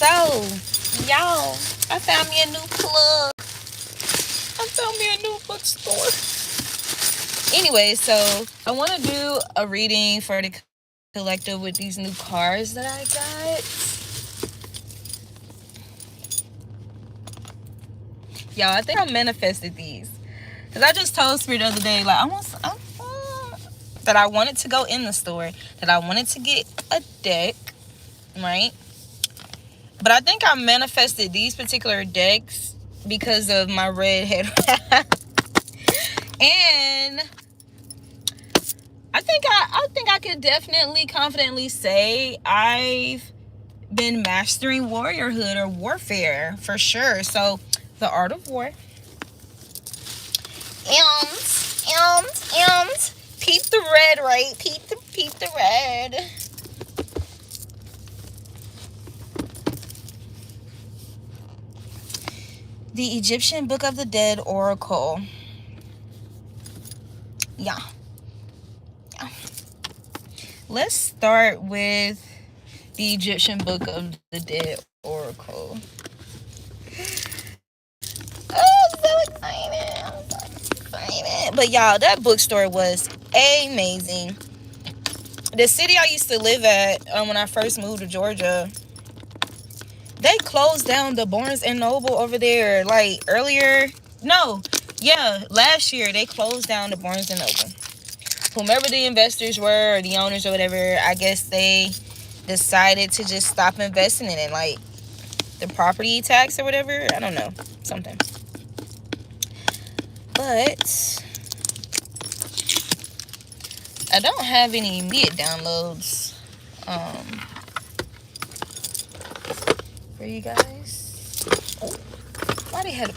So, y'all, I found me a new plug. I found me a new bookstore. Anyway, so I want to do a reading for the collective with these new cards that I got. Y'all, I think I manifested these. Because I just told Spirit the other day, like, that I wanted to go in the store, that I wanted to get a deck, right? But I think I manifested these particular decks because of my red head. And I think I could definitely confidently say I've been mastering warriorhood or warfare for sure. So the art of war. And peep the red, right? Peep the red. The Egyptian Book of the Dead Oracle. Yeah. Let's start with the Egyptian Book of the Dead Oracle. Oh, I'm so excited. But y'all, that bookstore was amazing. The city I used to live at when I first moved to Georgia, they closed down the Barnes and Noble over there like earlier. Last year they closed down the Barnes and Noble. Whomever the investors were or the owners or whatever, I guess they decided to just stop investing in it, like the property tax or whatever. I don't know, something. But I don't have any immediate downloads for you guys. Oh, why they had to,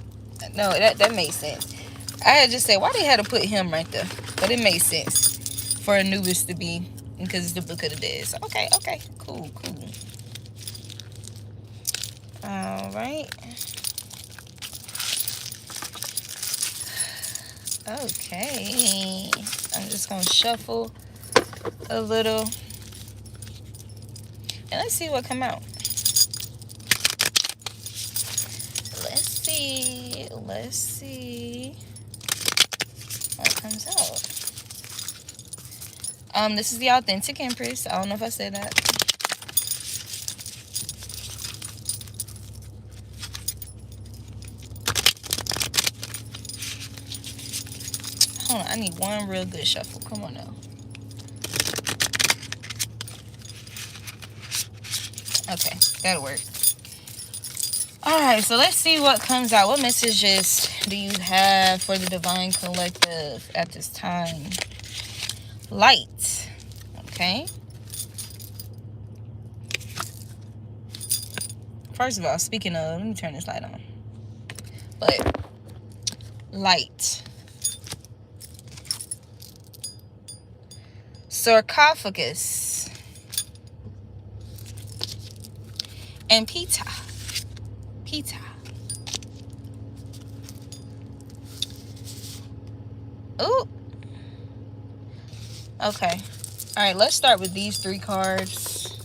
no, that made sense. I had just said why they had to put him right there, but it made sense for Anubis to be, because it's the Book of the Dead. So, okay, cool. All right. Okay. I'm just gonna shuffle a little, and let's see what come out. Let's see what comes out. This is the Authentic Empress. I don't know if I said that. Hold on, I need one real good shuffle. Come on now. Okay, that'll work. Alright, so let's see what comes out. What messages do you have for the Divine Collective at this time? Light. Okay. First of all, speaking of, let me turn this light on. But, light. Sarcophagus. And Pita. Ooh. Okay. Alright, let's start with these three cards.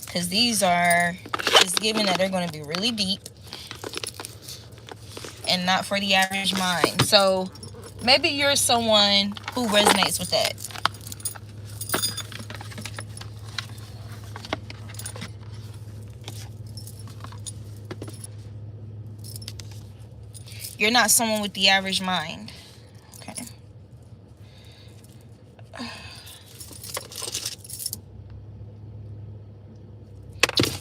Because these are, it's given that they're going to be really deep. And not for the average mind. So, maybe you're someone who resonates with that. You're not someone with the average mind. Okay.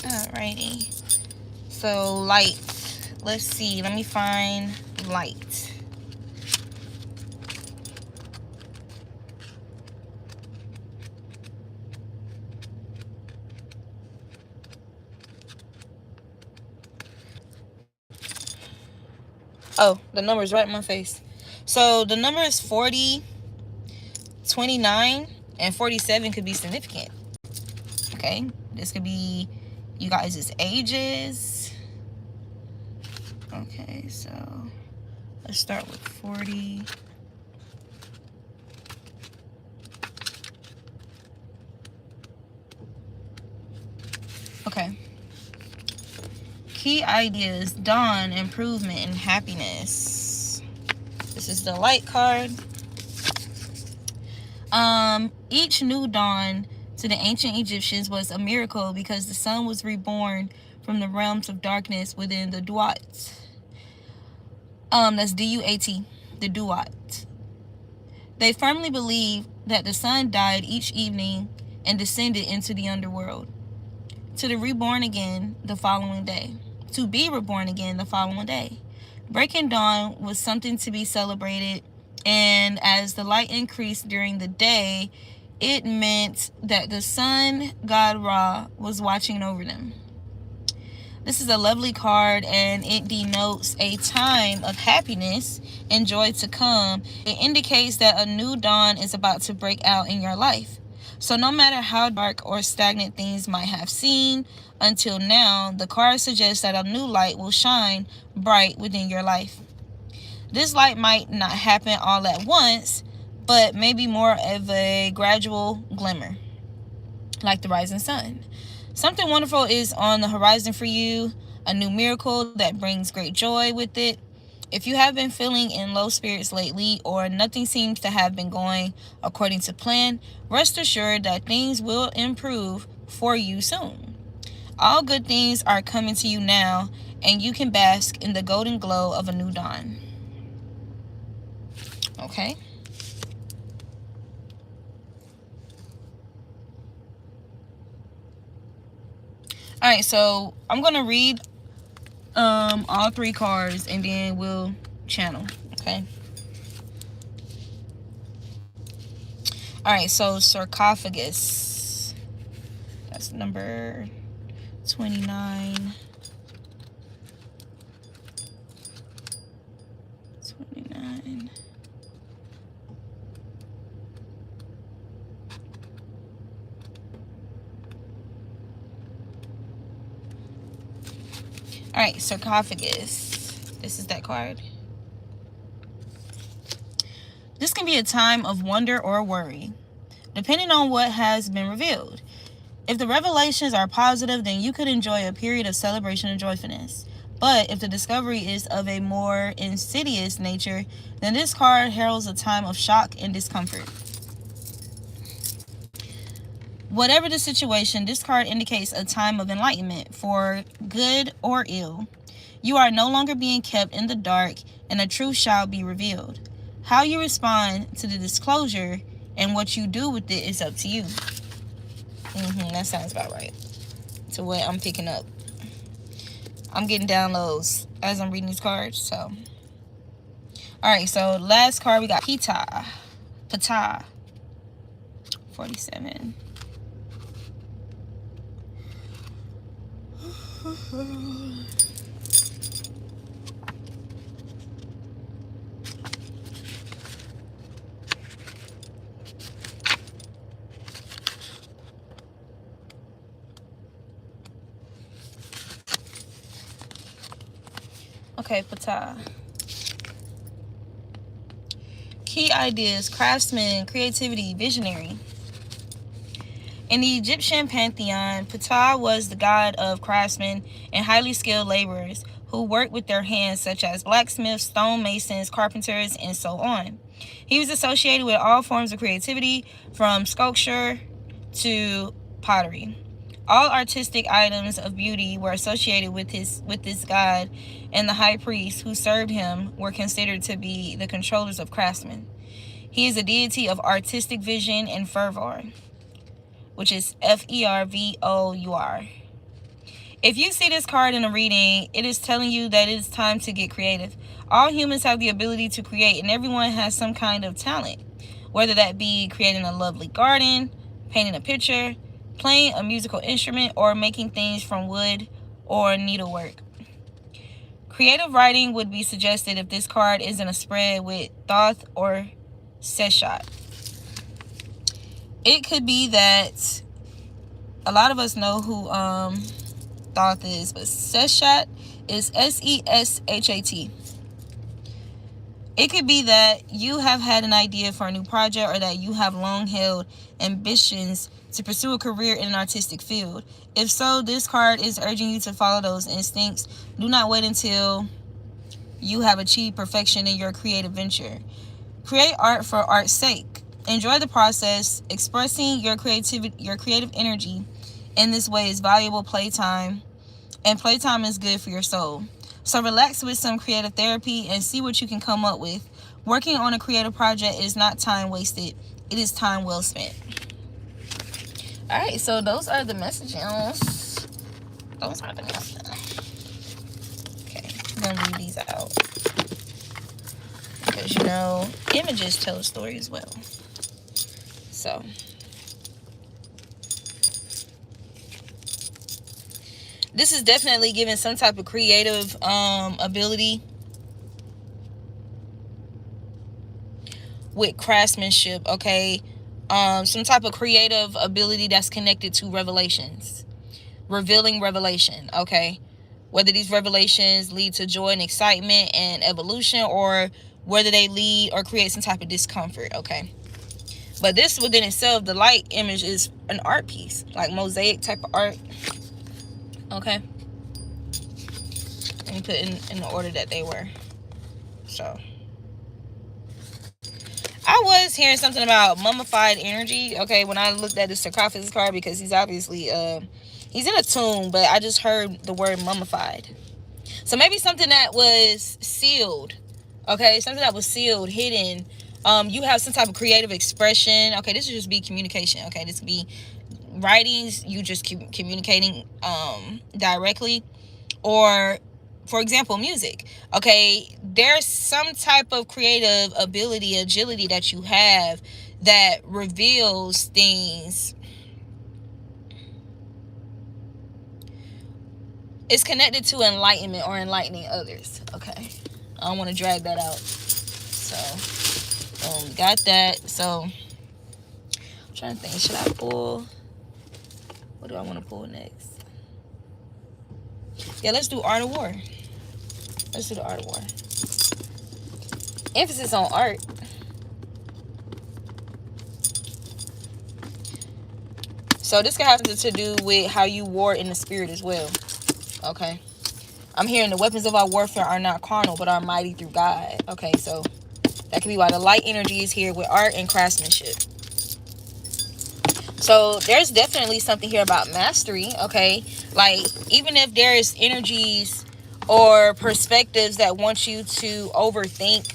Alrighty. So, light. Let's see. Let me find light. Oh, the number is right in my face. So, the number is 40, 29, and 47 could be significant. Okay? This could be you guys' ages. Okay, so let's start with 40. Okay. Key ideas: dawn, improvement, and happiness. This is the light card. Each new dawn to the ancient Egyptians was a miracle because the sun was reborn from the realms of darkness within the Duat. That's D-U-A-T, the Duat. They firmly believed that the sun died each evening and descended into the underworld to be reborn again the following day. Breaking dawn was something to be celebrated, and as the light increased during the day, it meant that the sun god Ra was watching over them. This is a lovely card, and it denotes a time of happiness and joy to come. It indicates that a new dawn is about to break out in your life. So no matter how dark or stagnant things might have seemed until now, the card suggests that a new light will shine bright within your life. This light might not happen all at once, but maybe more of a gradual glimmer, like the rising sun. Something wonderful is on the horizon for you, a new miracle that brings great joy with it. If you have been feeling in low spirits lately, or nothing seems to have been going according to plan, rest assured that things will improve for you soon. All good things are coming to you now, and you can bask in the golden glow of a new dawn. Okay? Alright, so I'm going to read all three cards, and then we'll channel. Okay? Alright, so sarcophagus. That's number 29. 29. Alright, sarcophagus. This is that card. This can be a time of wonder or worry, depending on what has been revealed. If the revelations are positive, then you could enjoy a period of celebration and joyfulness. But if the discovery is of a more insidious nature, then this card heralds a time of shock and discomfort. Whatever the situation, this card indicates a time of enlightenment, for good or ill. You are no longer being kept in the dark, and the truth shall be revealed. How you respond to the disclosure and what you do with it is up to you. That sounds about right to what I'm picking up. I'm getting downloads as I'm reading these cards. So, alright, so last card we got Ptah. 47. Okay, Ptah. Key ideas: craftsman, creativity, visionary. In the Egyptian pantheon, Ptah was the god of craftsmen and highly skilled laborers who worked with their hands, such as blacksmiths, stonemasons, carpenters, and so on. He was associated with all forms of creativity, from sculpture to pottery. All artistic items of beauty were associated with this god, and the high priests who served him were considered to be the controllers of craftsmen. He is a deity of artistic vision and fervor, which is F-E-R-V-O-U-R. If you see this card in a reading, it is telling you that it is time to get creative. All humans have the ability to create, and everyone has some kind of talent, whether that be creating a lovely garden, painting a picture, playing a musical instrument, or making things from wood or needlework. Creative writing would be suggested if this card is in a spread with Thoth or Seshat. It could be that a lot of us know who Thoth is, but Seshat is S-E-S-H-A-T. It could be that you have had an idea for a new project, or that you have long held ambitions to pursue a career in an artistic field? If so, this card is urging you to follow those instincts. Do not wait until you have achieved perfection in your creative venture. Create art for art's sake. Enjoy the process. Expressing your creative energy in this way is valuable playtime, and playtime is good for your soul. So relax with some creative therapy and see what you can come up with. Working on a creative project is not time wasted. It is time well spent. All right, so those are the messages. Those are the messages. Okay, I'm going to leave these out. Because, you know, images tell a story as well. So, this is definitely giving some type of creative ability with craftsmanship, okay? Some type of creative ability that's connected to revelations. Revealing revelation, okay? Whether these revelations lead to joy and excitement and evolution, or whether they lead or create some type of discomfort, okay? But this within itself, the light image is an art piece, like mosaic type of art, okay? Let me put in the order that they were. So, I was hearing something about mummified energy, okay, when I looked at the sarcophagus card, because he's obviously, he's in a tomb, but I just heard the word mummified. So maybe something that was sealed, okay, something that was sealed, hidden. You have some type of creative expression, okay, this would just be communication, okay, this could be writings, you just keep communicating directly, or for example, music, okay, there's some type of creative ability, agility that you have that reveals things. It's connected to enlightenment or enlightening others, okay? I don't want to drag that out. So, we got that. So, I'm trying to think, should I pull? What do I want to pull next? Yeah, let's do Art of War. Let's do the Art of War. Emphasis on art. So this can have to do with how you war in the spirit as well. Okay. I'm hearing the weapons of our warfare are not carnal, but are mighty through God. Okay, so that could be why the light energy is here with art and craftsmanship. So there's definitely something here about mastery, okay? Like, even if there's energies or perspectives that want you to overthink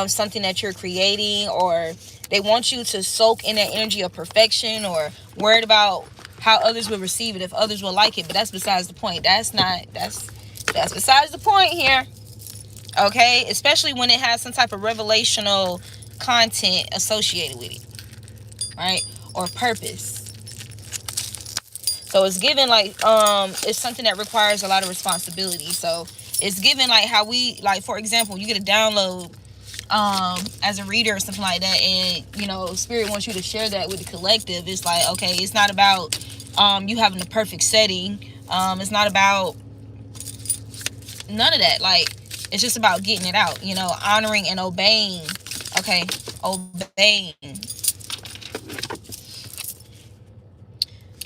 something that you're creating, or they want you to soak in that energy of perfection, or worried about how others will receive it, if others will like it, but that's besides the point. That's besides the point here, okay? Especially when it has some type of revelational content associated with it, right? Or purpose. So it's given like it's something that requires a lot of responsibility. So it's given like how we, like, for example, you get a download as a reader or something like that, and you know, spirit wants you to share that with the collective. It's like, okay, it's not about you having the perfect setting. It's not about none of that. Like, it's just about getting it out, you know, honoring and obeying. Okay, obeying.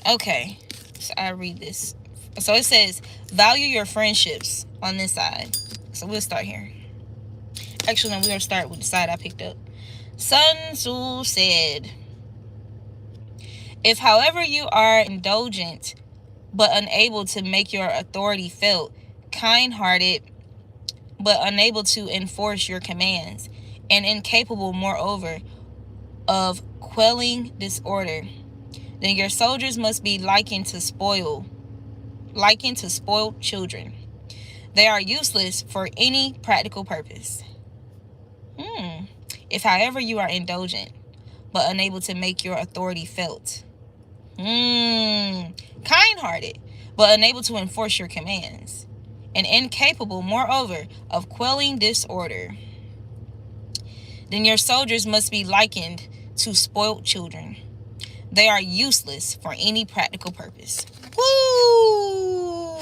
Okay, so I read this. So it says, value your friendships on this side. So we'll start here. Actually, no, we're going to start with the side I picked up. Sun Tzu said, if, however, you are indulgent but unable to make your authority felt, kind-hearted but unable to enforce your commands, and incapable, moreover, of quelling disorder, then your soldiers must be likened to spoiled children. They are useless for any practical purpose. If, however, you are indulgent but unable to make your authority felt, kind-hearted but unable to enforce your commands, and incapable, moreover, of quelling disorder, then your soldiers must be likened to spoiled children. They are useless for any practical purpose. Woo!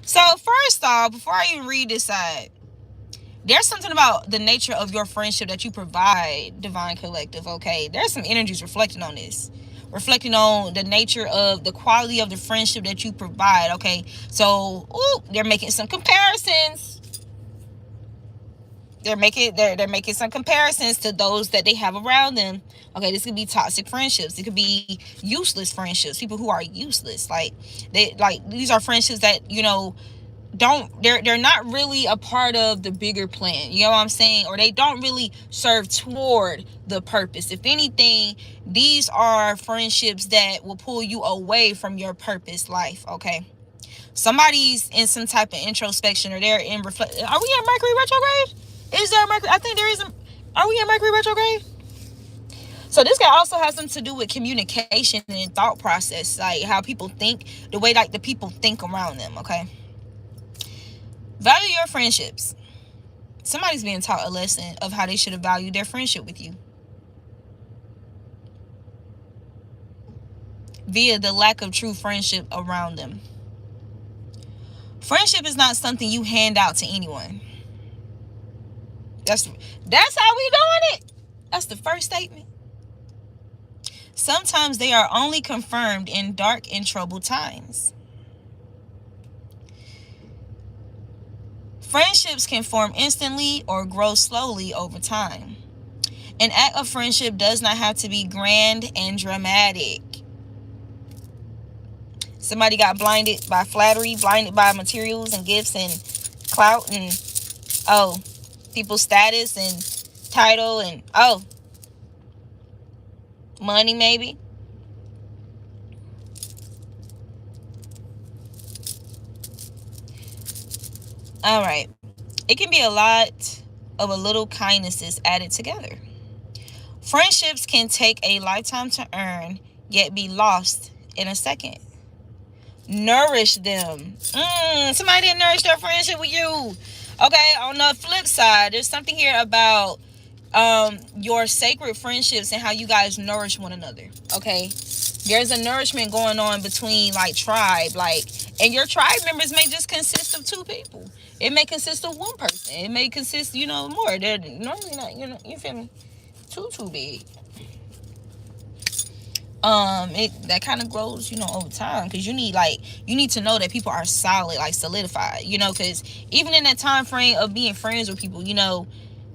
So first off, before I even read this side, there's something about the nature of your friendship that you provide, Divine Collective, okay? There's some energies reflecting on this. reflecting on the nature of the quality of the friendship that you provide. Okay, so they're making some comparisons. They're making some comparisons to those that they have around them. Okay, this could be toxic friendships. It could be useless friendships. People who are useless. These are friendships that, they're not really a part of the bigger plan. You know what I'm saying? Or they don't really serve toward the purpose. If anything, these are friendships that will pull you away from your purpose life. Okay. Somebody's in some type of introspection, or they're in reflect. Are we in Mercury retrograde? Is there a Mercury? I think there is. Are we in Mercury retrograde? So this can also have something to do with communication and thought process, like how people think, the way like the people think around them. Okay. Value your friendships. Somebody's being taught a lesson of how they should have valued their friendship with you via the lack of true friendship around them. Friendship is not something you hand out to anyone. That's how we doing it. That's the first statement. Sometimes they are only confirmed in dark and troubled times. Friendships can form instantly or grow slowly over time. An act of friendship does not have to be grand and dramatic. Somebody got blinded by flattery, blinded by materials and gifts and clout and people's status and title and money maybe. All right. It can be a lot of a little kindnesses added together. Friendships can take a lifetime to earn, yet be lost in a second. Nourish them. Somebody didn't nourish their friendship with you. Okay, on the flip side, there's something here about your sacred friendships and how you guys nourish one another. Okay, there's a nourishment going on between like tribe, and your tribe members may just consist of two people. It may consist of one person. It may consist, more. They're normally not, you feel me, too big. That kind of grows, over time, because you need to know that people are solid, like solidified, because even in that time frame of being friends with people,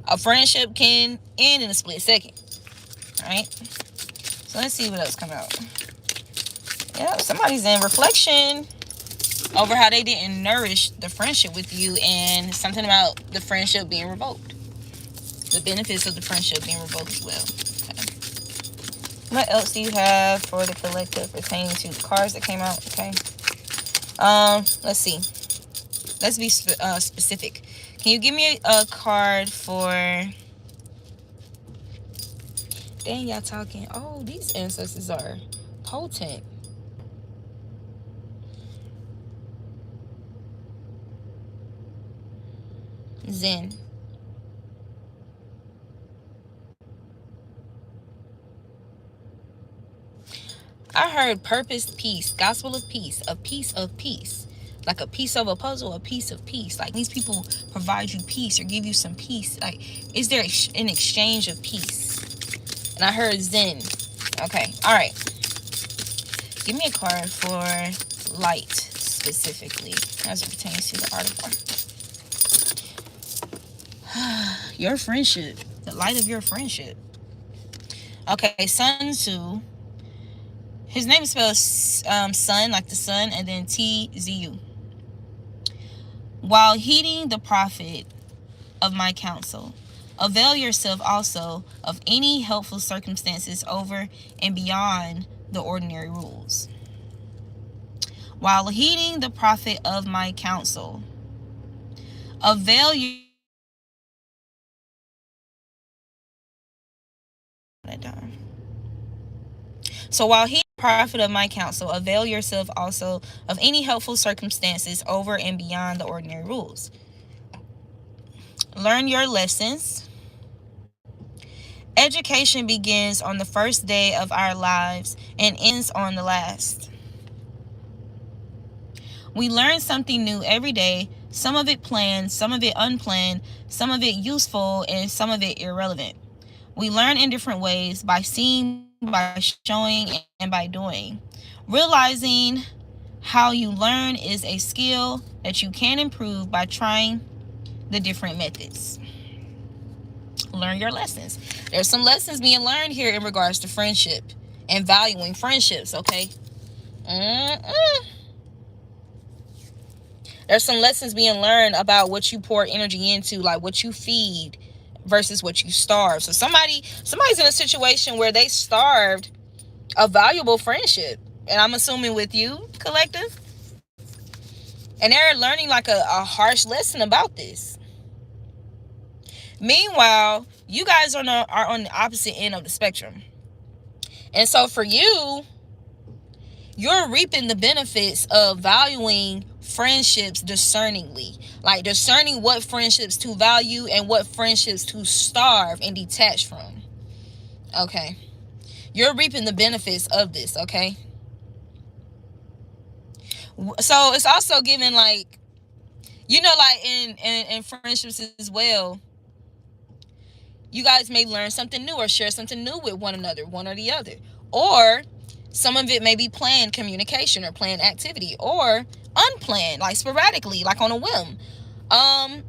a friendship can end in a split second. All right, so let's see what else come out. Yeah, somebody's in reflection over how they didn't nourish the friendship with you, and something about the friendship being revoked, the benefits of the friendship being revoked as well. What else do you have for the collective pertaining to the cards that came out? Okay. Let's see. Let's be specific. Can you give me a card for... Dang, y'all talking. Oh, these ancestors are potent. Zen. I heard purpose, peace, gospel of peace, a piece of peace. Like a piece of a puzzle, a piece of peace. Like these people provide you peace or give you some peace. Like, is there an exchange of peace? And I heard Zen. Okay, all right. Give me a card for light specifically as it pertains to the art of war. Your friendship, the light of your friendship. Okay, Sun Tzu. His name is spelled sun, like the sun, and then TZU. While heeding the profit of my counsel, avail yourself also of any helpful circumstances over and beyond the ordinary rules. While heeding the profit of my counsel, avail you. So while he profit of my counsel, avail yourself also of any helpful circumstances over and beyond the ordinary rules. Learn your lessons. Education begins on the first day of our lives and ends on the last. We learn something new every day, some of it planned, some of it unplanned, some of it useful, and some of it irrelevant. We learn in different ways by seeing by showing, and by doing. Realizing how you learn is a skill that you can improve by trying the different methods. Learn your lessons. There's some lessons being learned here in regards to friendship and valuing friendships, okay? There's some lessons being learned about what you pour energy into, like what you feed versus what you starve. So somebody's in a situation where they starved a valuable friendship, and I'm assuming with you, collective, and they're learning like a harsh lesson about this. Meanwhile, you guys are on the opposite end of the spectrum, and so for you, you're reaping the benefits of valuing friendships discerningly, like discerning what friendships to value and what friendships to starve and detach from. Okay, you're reaping the benefits of this. Okay, so it's also given, like, like in friendships as well, you guys may learn something new or share something new with one another, one or the other. Or some of it may be planned communication or planned activity, or unplanned, like sporadically, like on a whim.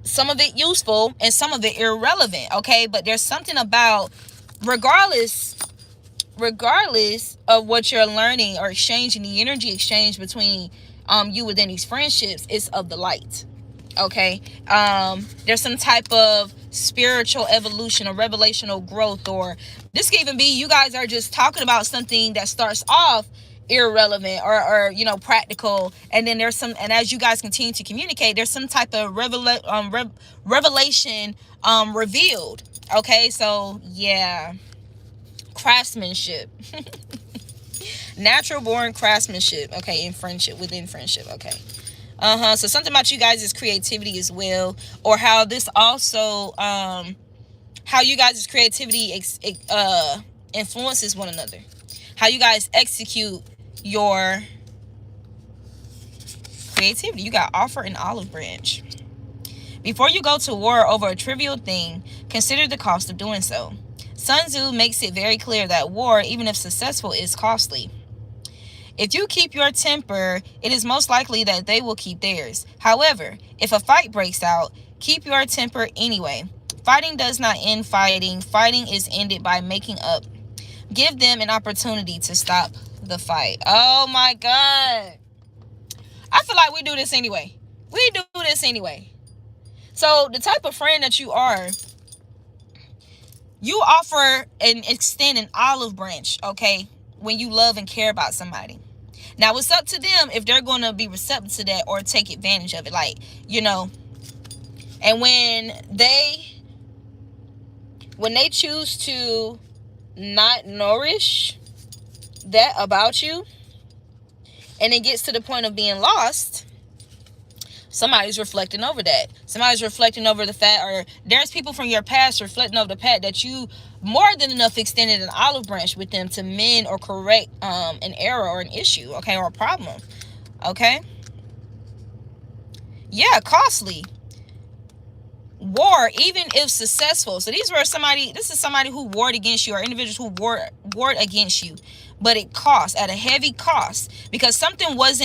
Some of it useful and some of it irrelevant, okay? But there's something about, regardless of what you're learning or exchanging, the energy exchange between you within these friendships is of the light. Okay, there's some type of spiritual evolution or revelational growth, or this can even be you guys are just talking about something that starts off irrelevant or practical, and then there's some, and as you guys continue to communicate, there's some type of revelation revealed. Okay, so yeah, craftsmanship. Natural born craftsmanship, okay, in friendship, within friendship. Okay. So something about you guys is creativity as well, or how this also, how you guys' creativity influences one another, how you guys execute your creativity. You got offer and olive branch. Before you go to war over a trivial thing, consider the cost of doing so. Sun Tzu makes it very clear that war, even if successful, is costly. If you keep your temper, it is most likely that they will keep theirs. However, if a fight breaks out, keep your temper anyway. Fighting does not end fighting. Fighting is ended by making up. Give them an opportunity to stop the fight. Oh my God. I feel like we do this anyway. We do this anyway. So the type of friend that you are, you offer and extend an olive branch, okay, when you love and care about somebody. Now, it's up to them if they're going to be receptive to that or take advantage of it. Like, and when they choose to not nourish that about you, and it gets to the point of being lost, somebody's reflecting over that. Somebody's reflecting over the fact, or there's people from your past reflecting over the fact that you more than enough extended an olive branch with them to mend or correct an error or an issue, okay, or a problem, okay? Yeah, costly. War, even if successful. So this is somebody who warred against you, or individuals who warred against you, but it cost, at a heavy cost, because something was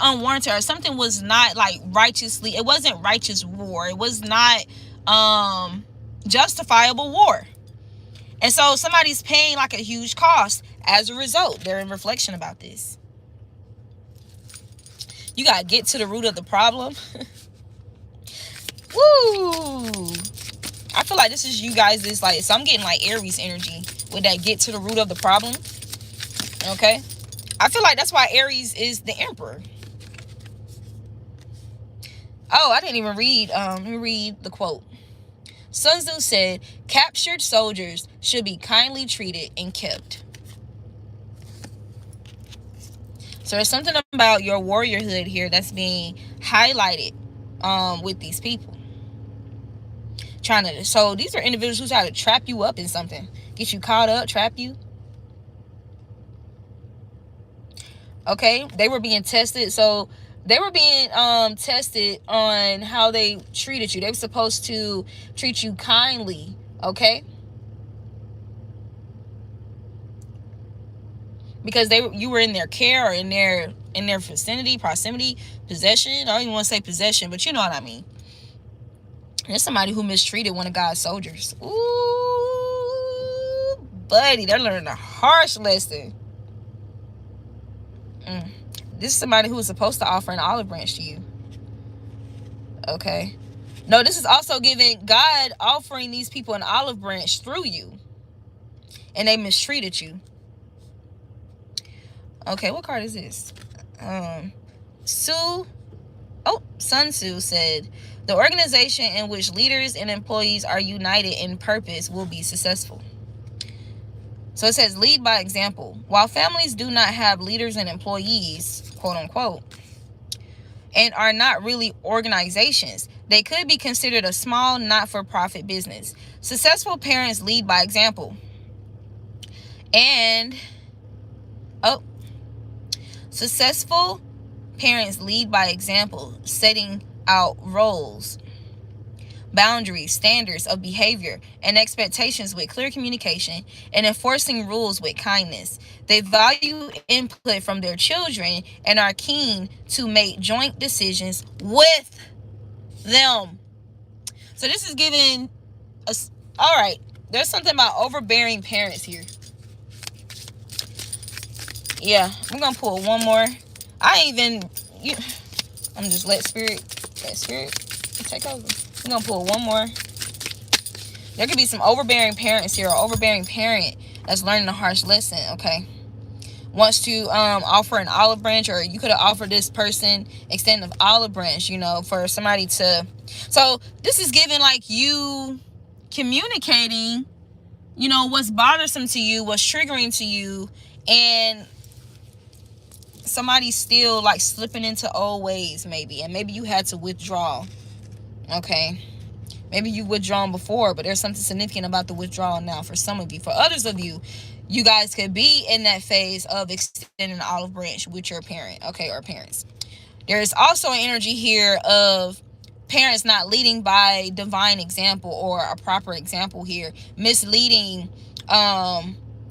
unwarranted, or something was not like righteously, it wasn't righteous war, it was not justifiable war, and so somebody's paying like a huge cost as a result. They're in reflection about this. You gotta get to the root of the problem. Woo! I feel like this is you guys, is like, so I'm getting like Aries energy with that get to the root of the problem. Okay, I feel like that's why Aries is the emperor. Oh, I didn't even read. Let me read the quote. Sun Tzu said, "Captured soldiers should be kindly treated and kept." So there's something about your warriorhood here that's being highlighted with these people. So these are individuals who try to trap you up in something, get you caught up, trap you. Okay, they were being tested. So they were being tested on how they treated you. They were supposed to treat you kindly, okay? because you were in their care or in their vicinity, proximity, possession. I don't even want to say possession, but you know what I mean. There's somebody who mistreated one of God's soldiers. Ooh, buddy, they're learning a harsh lesson. This is somebody who was supposed to offer an olive branch to you. Okay. No, this is also giving God offering these people an olive branch through you. And they mistreated you. Okay, what card is this? Sun Tzu said, the organization in which leaders and employees are united in purpose will be successful. So it says, lead by example. While families do not have leaders and employees, quote unquote, and are not really organizations, they could be considered a small, not-for-profit business. Successful parents lead by example. Successful parents lead by example, setting out roles, boundaries, standards of behavior, and expectations with clear communication, and enforcing rules with kindness. They value input from their children and are keen to make joint decisions with them. So this is giving us, all right, there's something about overbearing parents here. Yeah, I'm gonna pull one more. I'm just let spirit take over. I'm gonna pull one more. There could be some overbearing parents here, or overbearing parent that's learning a harsh lesson. Okay, wants to offer an olive branch, or you could have offered this person extend of olive branch, for somebody to. So this is giving like you communicating, what's bothersome to you, what's triggering to you, and somebody's still like slipping into old ways maybe, and maybe you had to withdraw. Okay, maybe you withdrawn before, but there's something significant about the withdrawal now for some of you. For others of you, you guys could be in that phase of extending an olive branch with your parent, okay, or parents. There's also an energy here of parents not leading by divine example or a proper example here, misleading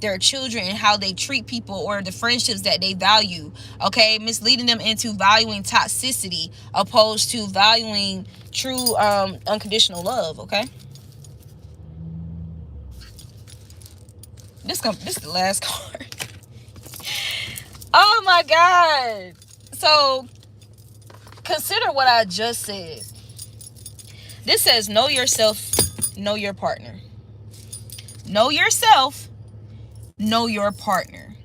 their children and how they treat people or the friendships that they value, okay, misleading them into valuing toxicity opposed to valuing true unconditional love. Okay, this is the last card. Oh my God. So consider what I just said. This says, know yourself, know your partner. Know yourself, know your partner.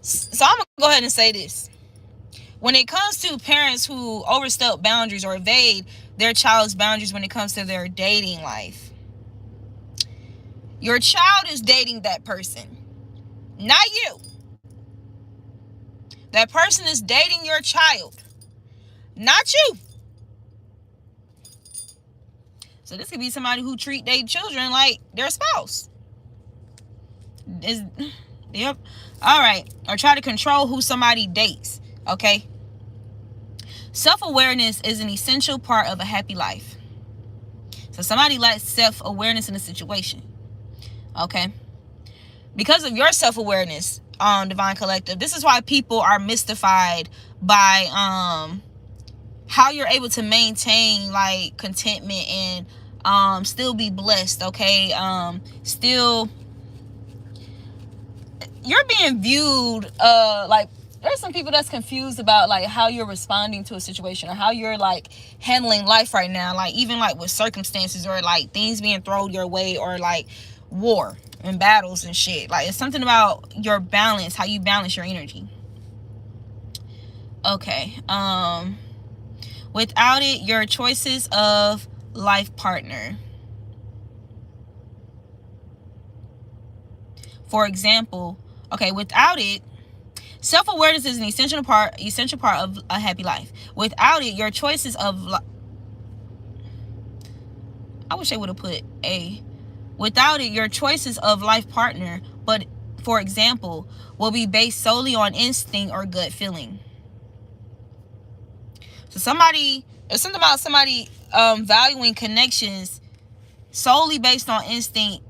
So I'm gonna go ahead and say this. When it comes to parents who overstep boundaries or evade their child's boundaries when it comes to their dating life, your child is dating that person, not you. That person is dating your child, not you. So this could be somebody who treat their children like their spouse. Yep. All right. Or try to control who somebody dates. Okay. Self-awareness is an essential part of a happy life. So somebody lacks self-awareness in a situation. Okay. Because of your self-awareness, Divine Collective, this is why people are mystified by how you're able to maintain like contentment and still be blessed. Okay. Still you're being viewed like there's some people that's confused about like how you're responding to a situation or how you're like handling life right now, like even like with circumstances or like things being thrown your way or like war and battles and shit. Like it's something about your balance, how you balance your energy. Okay. Without it, your choices of life partner. For example, okay, without it, self-awareness is an essential part of a happy life. Without it, your choices of I wish I would have put a. Without it, your choices of life partner, but for example, will be based solely on instinct or gut feeling. So there's something about somebody valuing connections solely based on instinct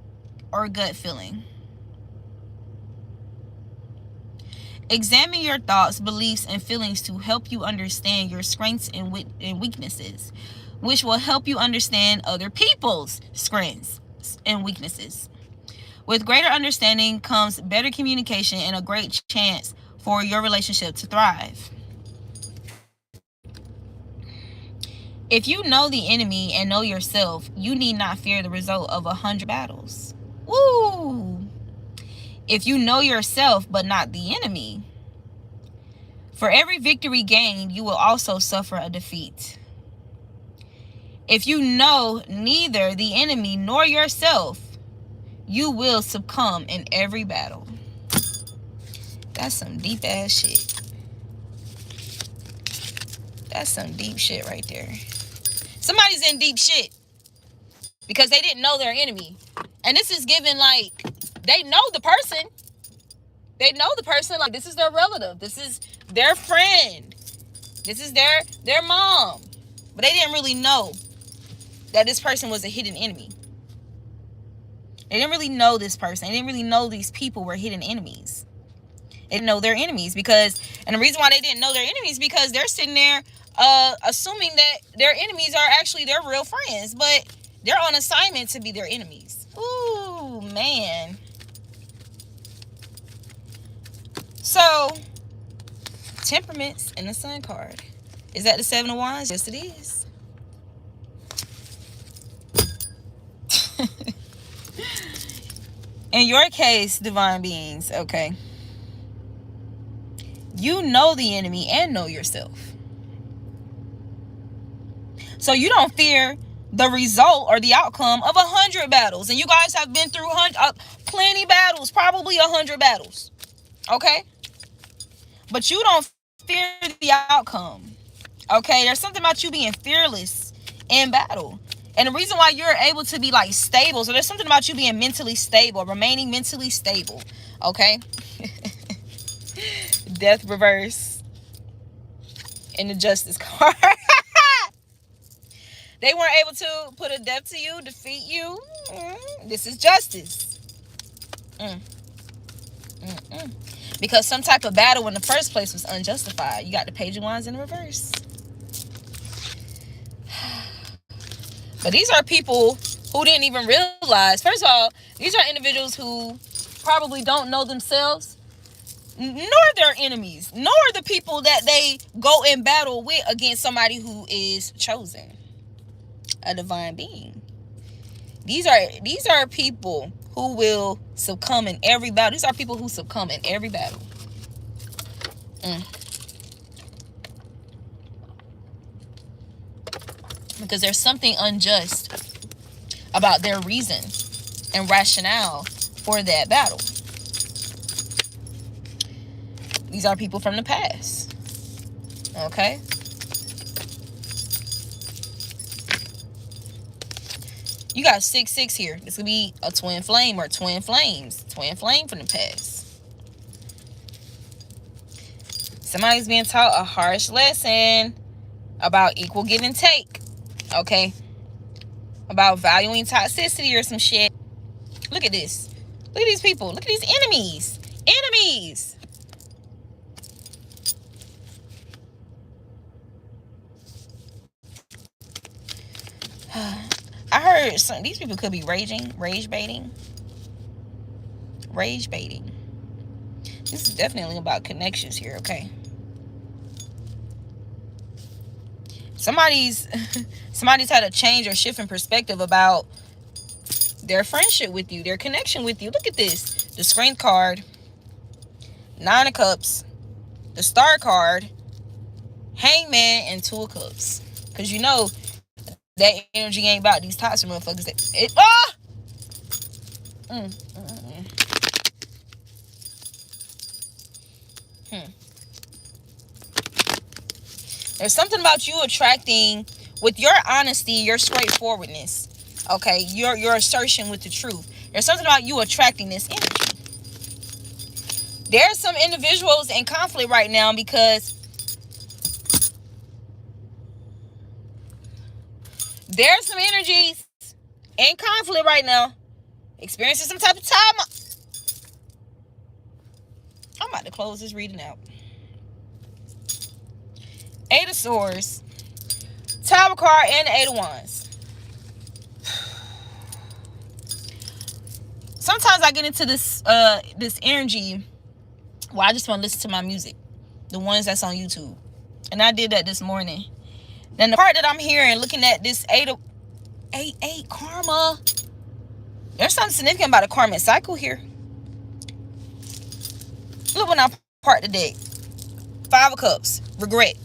or gut feeling. Examine your thoughts, beliefs, and feelings to help you understand your strengths and weaknesses, which will help you understand other people's strengths and weaknesses. With greater understanding comes better communication and a great chance for your relationship to thrive. If you know the enemy and know yourself, you need not fear the result of 100 battles. Woo! If you know yourself but not the enemy, for every victory gained, you will also suffer a defeat. If you know neither the enemy nor yourself, you will succumb in every battle. That's some deep ass shit. That's some deep shit right there. Somebody's in deep shit because they didn't know their enemy. And this is given like, they know the person. They know the person, like this is their relative. This is their friend. This is their mom. But they didn't really know that this person was a hidden enemy. They didn't really know this person. They didn't really know these people were hidden enemies. They didn't know their enemies because, and the reason why they didn't know their enemies because they're sitting there assuming that their enemies are actually their real friends, but they're on assignment to be their enemies. Ooh, man. So, temperaments in the Sun card. Is that the Seven of Wands? Yes, it is. In your case, divine beings, okay, you know the enemy and know yourself. So you don't fear the result or the outcome of 100 battles. And you guys have been through plenty battles, probably 100 battles. Okay? But you don't fear the outcome. Okay? There's something about you being fearless in battle. And the reason why you're able to be like stable, so there's something about you being mentally stable, remaining mentally stable. Okay? Death reverse in the Justice card. They weren't able to put a death to you, defeat you. This is justice. Because some type of battle in the first place was unjustified. You got the Page of Wands in reverse. But these are people who didn't even realize. First of all, these are individuals who probably don't know themselves, nor their enemies, nor the people that they go in battle with against somebody who is chosen, a divine being. These are people who will succumb in every battle. These are people who succumb in every battle. Because there's something unjust about their reason and rationale for that battle. These are people from the past. Okay? You got 6-6 here. This could be a twin flame or twin flames. Twin flame from the past. Somebody's being taught a harsh lesson about equal give and take. Okay? About valuing toxicity or some shit. Look at this. Look at these people. Look at these enemies. Enemies. I heard these people could be rage baiting. Rage baiting. This is definitely about connections here, okay? Somebody's had a change or shift in perspective about their friendship with you, their connection with you. Look at this. The Strength card, 9 of Cups, the Star card, Hangman, and 2 of Cups. Because you know that energy ain't about these toxic motherfuckers. There's something about you attracting, with your honesty, your straightforwardness, okay, your assertion with the truth. There's something about you attracting this energy. There's some individuals in conflict right now because there's some energies in conflict right now, experiencing some type of I'm about to close this reading out. Eight of Swords, Tower card, and the Eight of Wands. Sometimes I get into this energy where I just want to listen to my music, the ones that's on YouTube, and I did that this morning. Then the part that I'm hearing, looking at this eight karma, there's something significant about a karmic cycle here. Look when I part the deck. Five of Cups, regret,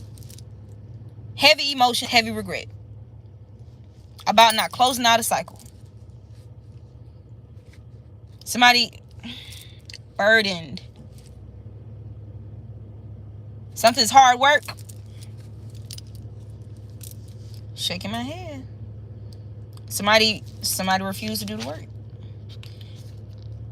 heavy emotion, heavy regret about not closing out a cycle. Somebody burdened. Something's hard work. Shaking my head. Somebody refused to do the work.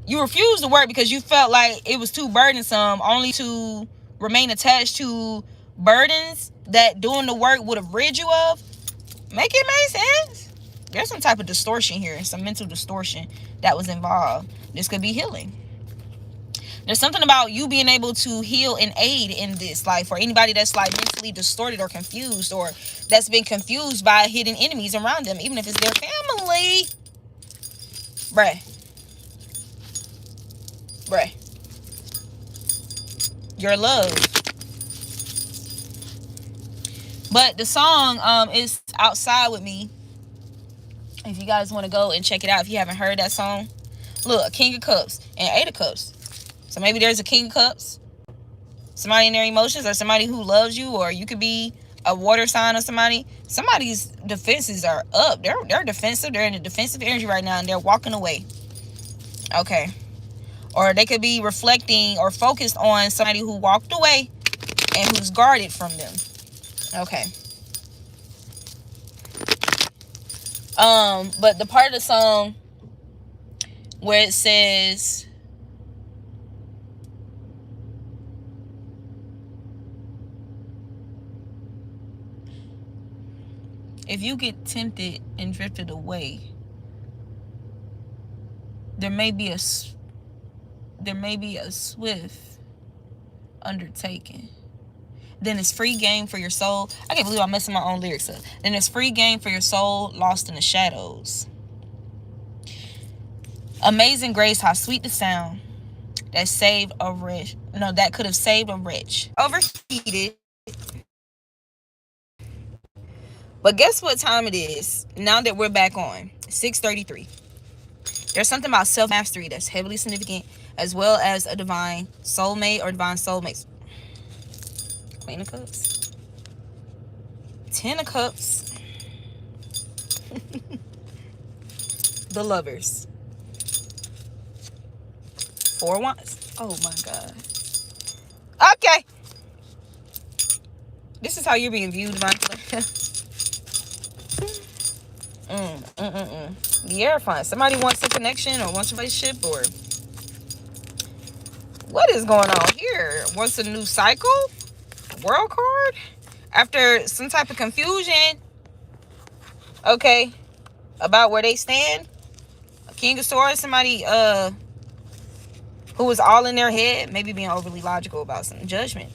You refused to work because you felt like it was too burdensome, only to remain attached to burdens that doing the work would have rid you of. Make it make sense. There's some type of distortion here, some mental distortion that was involved. This could be healing. There's something about you being able to heal and aid in this. Like for anybody that's like mentally distorted or confused, or that's been confused by hidden enemies around them, even if it's their family. Bruh. Your love. But the song is Outside With Me. If you guys want to go and check it out, if you haven't heard that song. Look, a King of Cups and Eight of Cups. So maybe there's a King of Cups, somebody in their emotions, or somebody who loves you, or you could be a water sign or somebody. Somebody's defenses are up. They're defensive. They're in a defensive energy right now, and they're walking away. Okay. Or they could be reflecting or focused on somebody who walked away and who's guarded from them. Okay. But the part of the song where it says, if you get tempted and drifted away, there may be a swift undertaking. Then it's free game for your soul. I can't believe I'm messing my own lyrics up. Then it's free game for your soul lost in the shadows. Amazing grace, how sweet the sound that saved a wretch. No, that could have saved a wretch. Overheated. But guess what time it is? Now that we're back on 6:33. There's something about self-mastery that's heavily significant, as well as a divine soulmate or divine soulmates. Queen of Cups. 10 of Cups. The Lovers. 4 of Wands. Oh my God. Okay. This is how you're being viewed, divine. The Hierophant. Somebody wants a connection or wants a relationship, or what is going on here? Wants a new cycle? World card? After some type of confusion, okay, about where they stand. A King of Swords, somebody who was all in their head, maybe being overly logical about some judgment.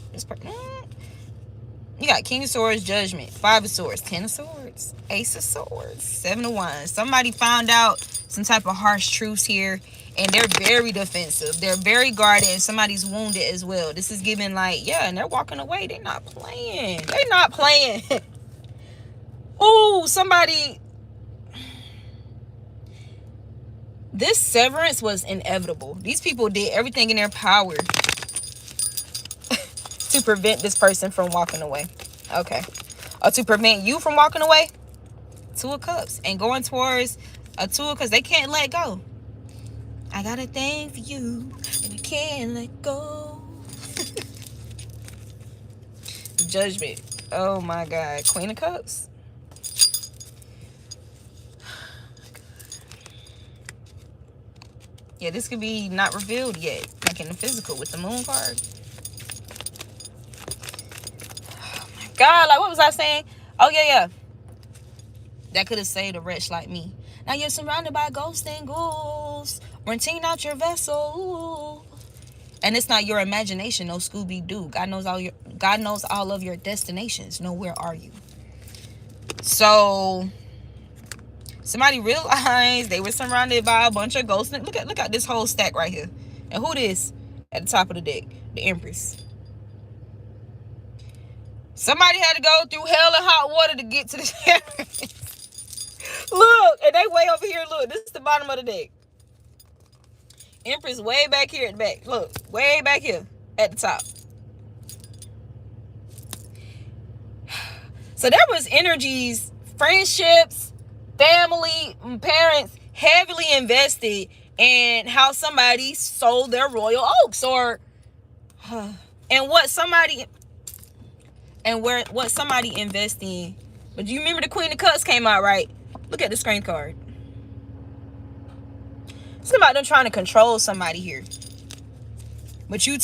You got King of Swords, Judgment, 5 of Swords, 10 of Swords, Ace of Swords, 7 of Wands. Somebody found out some type of harsh truths here, and they're very defensive. They're very guarded, and somebody's wounded as well. This is giving like, yeah, and they're walking away. They're not playing. They're not playing. Ooh, somebody. This severance was inevitable. These people did everything in their power to prevent this person from walking away. Okay. Or to prevent you from walking away. 2 of Cups. And going towards a 2 because they can't let go. I got a thing for you and I can't let go. Judgment. Oh my God. Queen of Cups. Yeah, this could be not revealed yet. Like in the physical with the moon card. God, like what was I saying? Oh yeah. That could have saved a wretch like me. Now you're surrounded by ghosts and ghouls, renting out your vessel. And it's not your imagination, no Scooby-Doo. God knows all of your destinations. No, where are you? So somebody realized they were surrounded by a bunch of ghosts. Look at this whole stack right here. And who this at the top of the deck? The Empress. Somebody had to go through hell and hot water to get to the Empress. Look, and they way over here. Look, this is the bottom of the deck. Empress way back here at the back. Look, way back here at the top. So there was energies, friendships, family, parents heavily invested in how somebody sold their royal oaks, or and what somebody invested in. But do you remember the Queen of Cups came out, right? Look at the screen card. It's about them trying to control somebody here. But you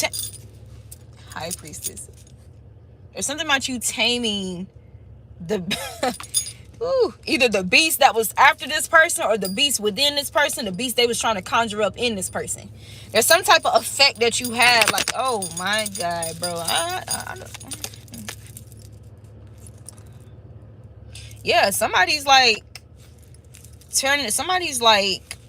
High Priestess. There's something about you taming the either the beast that was after this person, or the beast within this person, the beast they was trying to conjure up in this person. There's some type of effect that you have, like, oh my God, bro. Yeah, somebody's like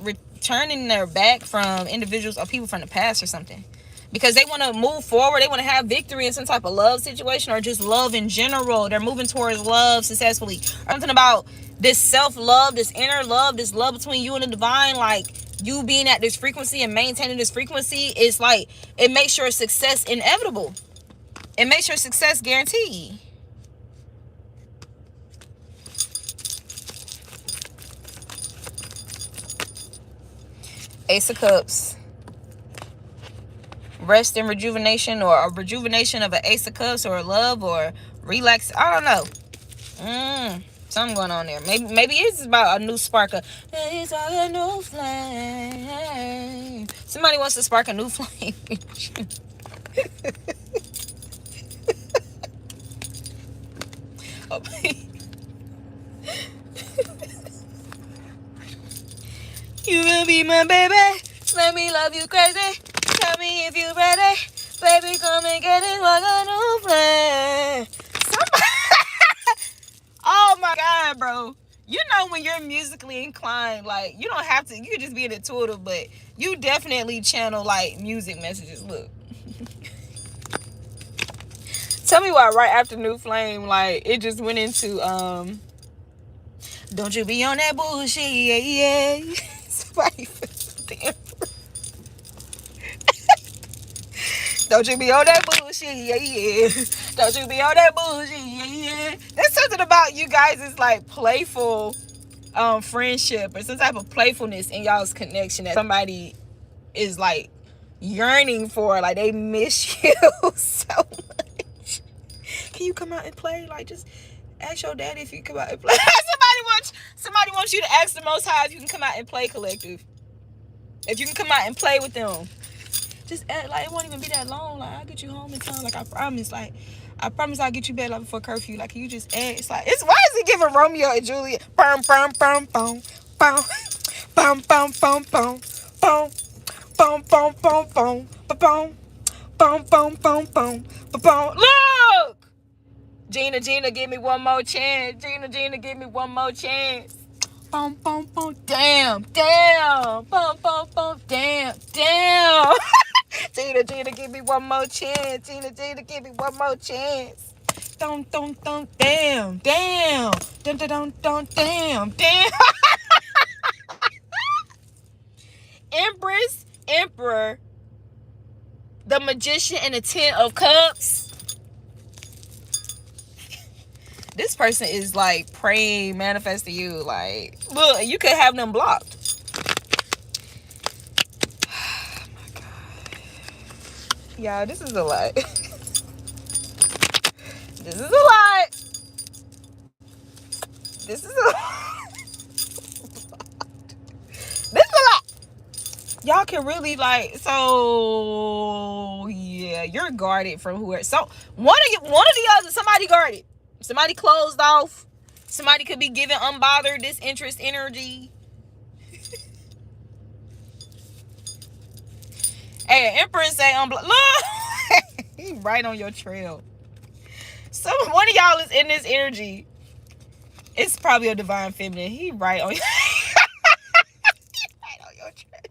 returning their back from individuals or people from the past or something, because they want to move forward. They want to have victory in some type of love situation, or just love in general. They're moving towards love successfully. Something about this self-love, this inner love, this love between you and the divine, like you being at this frequency and maintaining this frequency, is like, it makes your success inevitable. It makes your success guaranteed. Ace of Cups. Rest and rejuvenation, or a rejuvenation of an Ace of Cups, or love, or relax. I don't know. Something going on there. Maybe it's about a new spark. It's a new flame. Somebody wants to spark a new flame. Oh. You will be my baby. Let me love you crazy. Tell me if you ready. Baby, come and get it like a new flame. Oh my God, bro. You know, when you're musically inclined, like, you don't have to, you can just be intuitive, but you definitely channel like music messages. Look. Tell me why right after New Flame, like, it just went into don't you be on that bullshit, yeah. Somebody don't you be on that bullshit, yeah. Don't you be on that bullshit, yeah. There's something about you guys is like playful friendship, or some type of playfulness in y'all's connection that somebody is like yearning for. Like, they miss you so much. Can you come out and play? Like, just ask your daddy if you come out and play. Somebody wants you to ask the Most High if you can come out and play, collective. If you can come out and play with them. Just act like it won't even be that long. Like, I'll get you home in time. Like, I promise. Like, I promise I'll get you bed like before curfew. Like, you just act. It's like, why is he giving Romeo and Juliet? Bum, bum, bum, bum, bum, bum, bum, bum, bum, bum, bum, bum, bum, bum, bum, bum, bum, bum, bum, bum. Look! Gina, give me one more chance. Gina, give me one more chance. Bum, bum, bum. Damn. Bum, bum, bum. Damn. Gina, give me one more chance. Gina, give me one more chance. Dum, damn. Dum, damn. Empress, Emperor, the Magician, and the Ten of Cups. This person is like praying, manifesting you. Like, look, you could have them blocked. Oh my God. Y'all, this is a lot. This is a lot. This is a lot. Y'all can really like, so yeah, you're guarded from whoever. So one of the other, somebody guarded. Somebody closed off. Somebody could be giving unbothered, disinterest energy. Hey, Empress say Unblock. Look, he right on your trail. One of y'all is in this energy. It's probably a divine feminine. He right on. He right on your trail.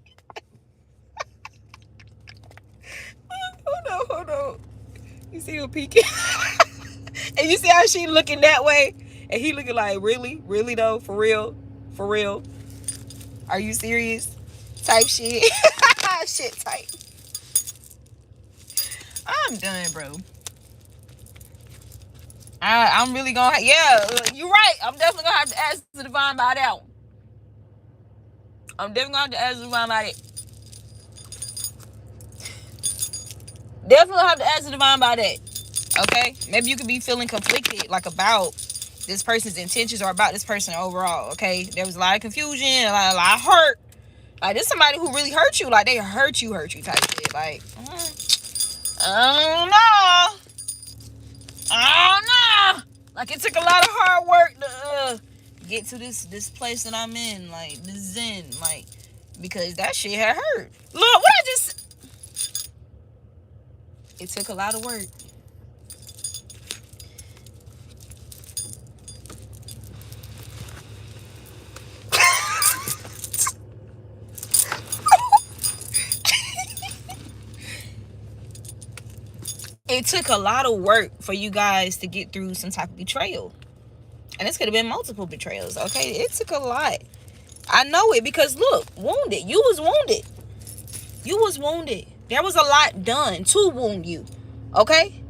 Hold on. You see her peeking, and you see how she looking that way, and he looking like, really though, for real. Are you serious? Type shit. Shit type. I'm done, bro. I'm really gonna. Yeah, you're right. I'm definitely gonna have to ask the divine about that one. I'm definitely gonna have to ask the divine about it. Definitely have to ask the divine about that. Okay? Maybe you could be feeling conflicted, like about this person's intentions or about this person overall. Okay? There was a lot of confusion, a lot of hurt. Like, this somebody who really hurt you. Like, they hurt you type shit. Like, I don't know. Like, it took a lot of hard work to get to this place that I'm in. Like, this zen. Like, because that shit had hurt. Look, what I just... It took a lot of work. It took a lot of work for you guys to get through some type of betrayal. And this could have been multiple betrayals, okay? It took a lot. I know it because, look, wounded. You was wounded. There was a lot done to wound you, okay?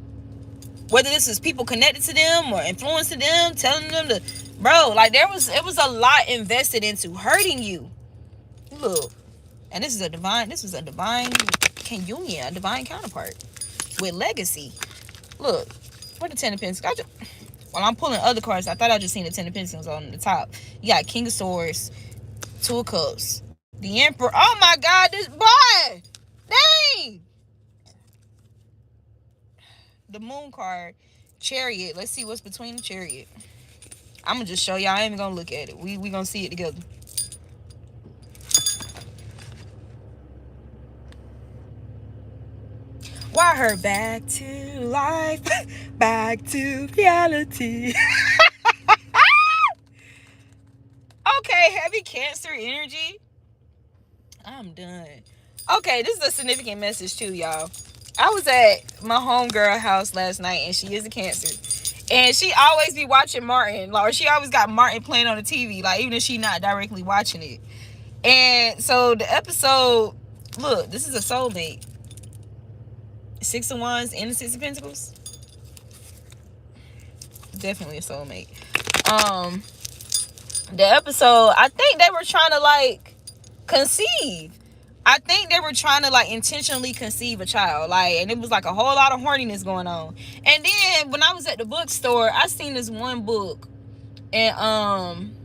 Whether this is people connected to them or influencing them, telling them to... Bro, like, it was a lot invested into hurting you. Look. And this is a divine union, a divine counterpart with legacy. Look, where the 10 of Pentacles? While I'm pulling other cards, I thought I just seen the 10 of Pentacles on the top. You got King of Swords, 2 of Cups, the Emperor. Oh my God, this boy! Dang! The Moon card, Chariot. Let's see what's between the Chariot. I'm gonna just show y'all. I ain't even gonna look at it. We gonna see it together. Why her back to life, back to reality. Okay, heavy Cancer energy. I'm done. Okay, this is a significant message too, y'all. I was at my homegirl house last night, and she is a Cancer. And she always be watching Martin. Like, she always got Martin playing on the TV, like, even if she not directly watching it. And so the episode, look, this is a soulmate. 6 of Wands and the 6 of Pentacles. Definitely a soulmate. The episode, I think they were trying to, like, conceive. I think they were trying to, like, intentionally conceive a child. Like, and it was, like, a whole lot of horniness going on. And then, when I was at the bookstore, I seen this one book. And,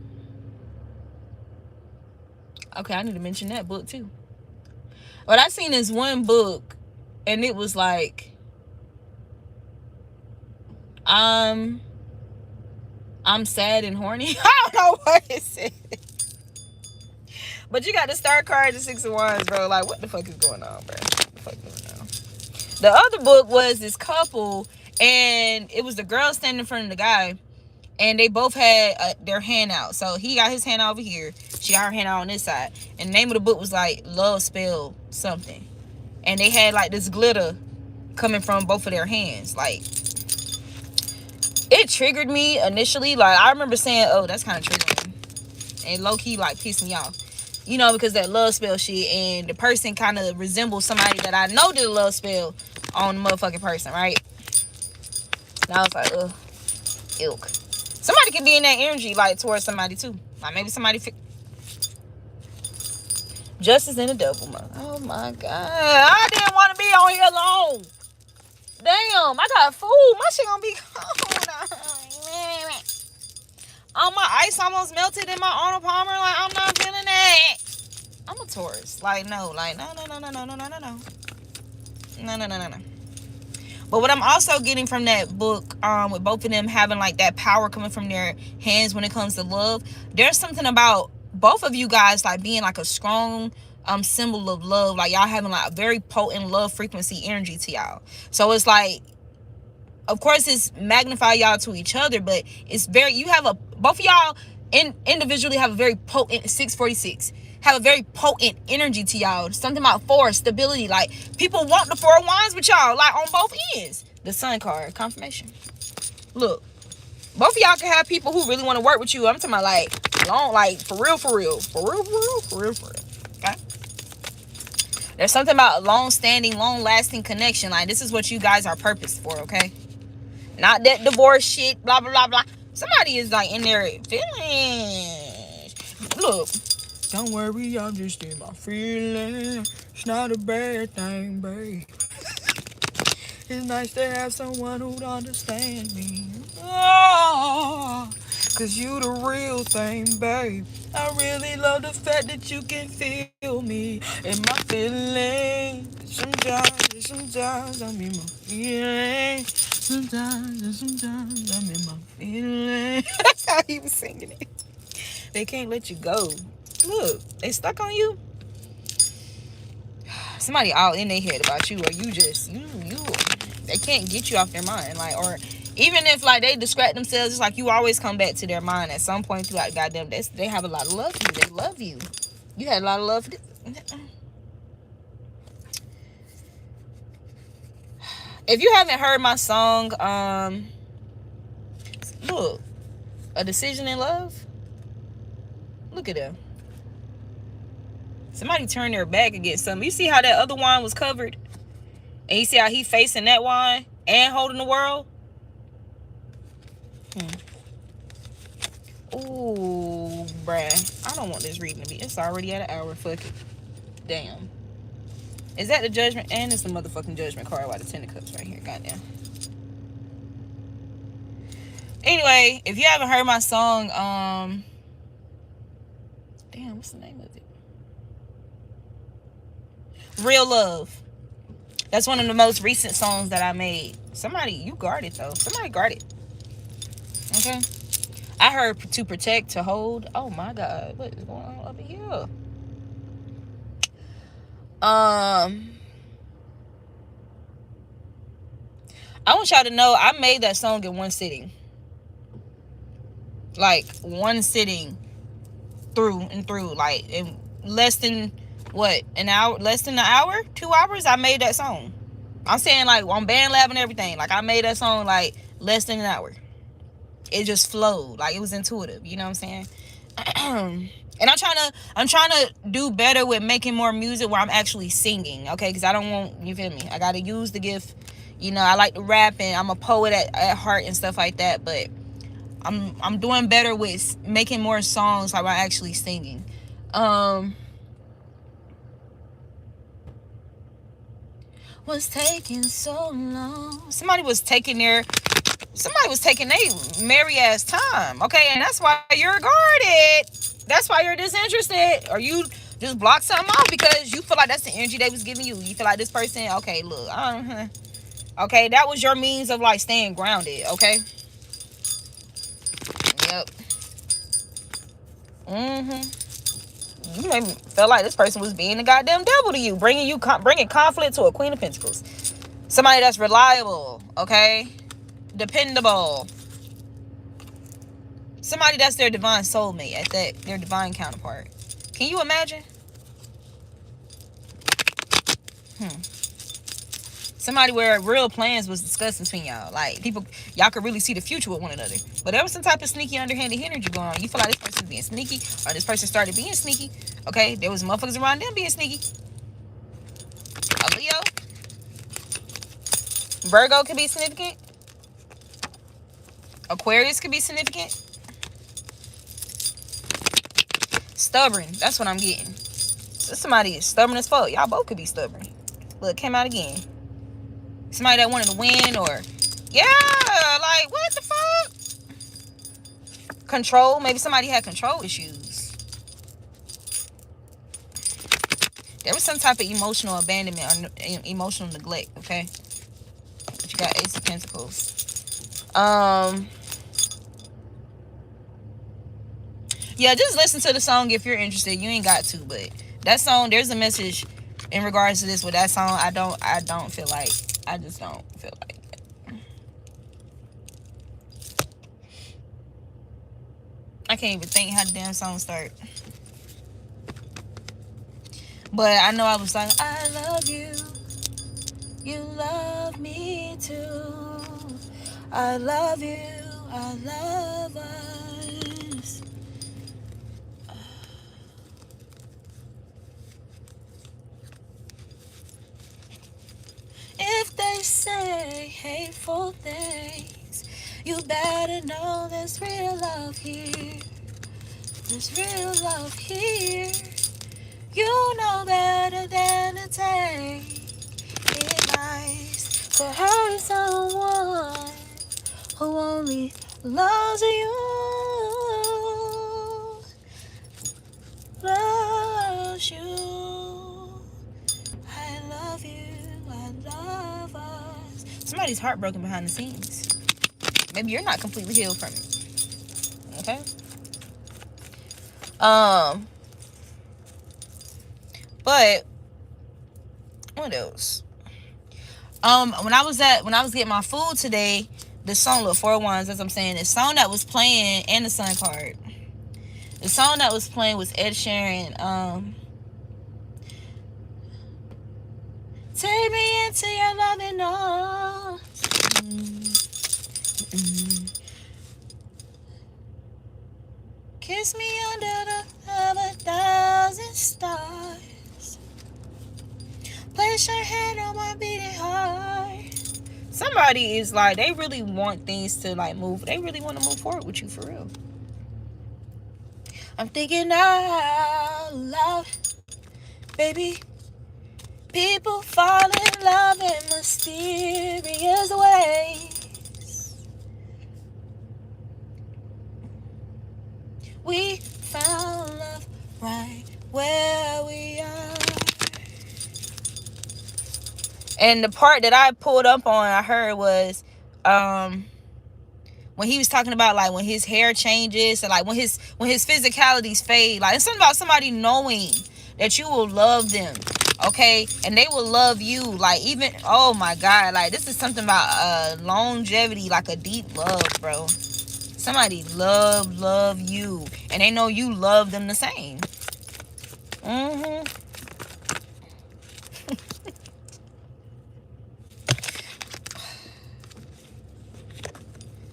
okay, I need to mention that book, too. But I seen this one book. And it was like, I'm sad and horny. I don't know what it said. But you got the Star card, the 6 of Wands, bro. Like, what the fuck is going on, bro? What the fuck is going on? The other book was this couple, and it was the girl standing in front of the guy, and they both had their hand out. So he got his hand over here. She got her hand out on this side. And the name of the book was like Love Spell something. And they had like this glitter coming from both of their hands. Like, it triggered me initially. Like, I remember saying, oh, that's kind of triggering. And low-key, like, pissed me off. You know, because that love spell shit. And the person kind of resembles somebody that I know did a love spell on the motherfucking person, right? And I was like, ugh, ilk. Somebody can be in that energy, like, towards somebody, too. Like, maybe somebody... Justice in the double, man. Oh my God. I didn't want to be on here alone. Damn, I got food. My shit gonna be cold. Oh, my ice almost melted in my Arnold Palmer. Like, I'm not feeling that. I'm a Taurus. Like, no. Like, no. No. But what I'm also getting from that book, with both of them having, like, that power coming from their hands when it comes to love, there's something about both of you guys, like, being like a strong symbol of love. Like y'all having like a very potent love frequency energy to y'all. So it's like, of course it's magnify y'all to each other, but it's very, you have a, both of y'all individually have a very potent 646, have a very potent energy to y'all. Something about force, stability. Like people want the 4 of Wands with y'all, like on both ends. The Sun card, confirmation. Look, both of y'all can have people who really want to work with you. I'm talking about like long, like for real, for real, for real, for real, for real, for real. Okay. There's something about a long-standing, long-lasting connection. Like this is what you guys are purposed for. Okay. Not that divorce shit, blah, blah, blah, blah. Somebody is like in their feelings. Look. Don't worry, I'm just in my feelings. It's not a bad thing, babe. It's nice to have someone who'd understand me. Oh, cause you the real thing, babe. I really love the fact that you can feel me in my feelings. Sometimes I'm in my feelings. Sometimes I'm in my feelings. That's how he was singing it. They can't let you go. Look, they stuck on you. Somebody all in their head about you, or you just you. They can't get you off their mind, like, or even if like they distract themselves, it's like you always come back to their mind at some point throughout. Goddamn, they have a lot of love for you. They love you. You had a lot of love for this. If you haven't heard my song, look, A Decision in Love. Look at them. Somebody turned their back against something. You see how that other wine was covered? And you see how he facing that wine and holding the world? Ooh, bruh. I don't want this reading to be. It's already at an hour. Fuck it. Damn. Is that the Judgment? And it's the motherfucking Judgment card. Why the Ten of Cups right here. Goddamn. Anyway, if you haven't heard my song, damn, what's the name of it? Real Love. That's one of the most recent songs that I made. Somebody, you guard it though. Somebody guard it. Okay. I heard to protect, to hold. Oh my God. What is going on over here? I want y'all to know I made that song in one sitting. Like one sitting through and through. Like in less than what, an hour, less than an hour, 2 hours, I made that song. I'm saying like on BandLab and everything. Like I made that song like less than an hour. It just flowed. Like it was intuitive. You know what I'm saying? And I'm trying to do better with making more music where I'm actually singing. Okay, because I don't want, you feel me? I gotta use the gift. You know, I like to rap and I'm a poet at heart and stuff like that. But I'm doing better with making more songs like I'm actually singing. Was taking so long. Somebody was taking their merry ass time. Okay, and that's why you're guarded. That's why you're disinterested. Or you just block something off because you feel like that's the energy they was giving you. You feel like this person, okay, look, okay, that was your means of like staying grounded. Okay. Yep. You made me feel like this person was being the goddamn devil to you, bringing conflict to a Queen of Pentacles. Somebody that's reliable, okay, dependable. Somebody that's their divine soulmate, at that, their divine counterpart. Can you imagine? Somebody where real plans was discussed between y'all. Like, people, y'all could really see the future with one another. But there was some type of sneaky, underhanded energy going on. You feel like this person's being sneaky, or this person started being sneaky. Okay, there was motherfuckers around them being sneaky. A Leo. Virgo could be significant. Aquarius could be significant. Stubborn. That's what I'm getting. So somebody is stubborn as fuck. Y'all both could be stubborn. Look, came out again. Somebody that wanted to win, or yeah, like what the fuck? Control. Maybe somebody had control issues. There was some type of emotional abandonment or emotional neglect. Okay, but you got Ace of Pentacles. Yeah, just listen to the song if you're interested. You ain't got to, but That song, there's a message in regards to this with that song. I don't feel like, I just don't feel like it. I can't even think how the damn song start. But I know I was like, I love you. You love me too. I love you. I love us. If they say hateful things, you better know there's real love here. There's real love here. You know better than to take it nice to hurt someone who only loves you. Loves you. I love you. I love us. Somebody's heartbroken behind the scenes. Maybe you're not completely healed from it. Okay? But what else? When I was getting my food today, the song, look, 4 ones, as I'm saying, the song that was playing, and the sun card. The song that was playing was Ed Sheeran. Take me into your loving arms. Kiss me under the of 1,000 stars. Place your hand on my beating heart. Somebody is like, they really want things to like move. They really want to move forward with you for real. I'm thinking out loud, baby. People fall in love in mysterious ways. We found love right where we are. And the part that I pulled up on, I heard was when he was talking about like when his hair changes and like when his physicalities fade. Like it's something about somebody knowing that you will love them, okay, and they will love you. Like even, oh my God, like this is something about longevity, like a deep love, bro. Somebody love you, and they know you love them the same.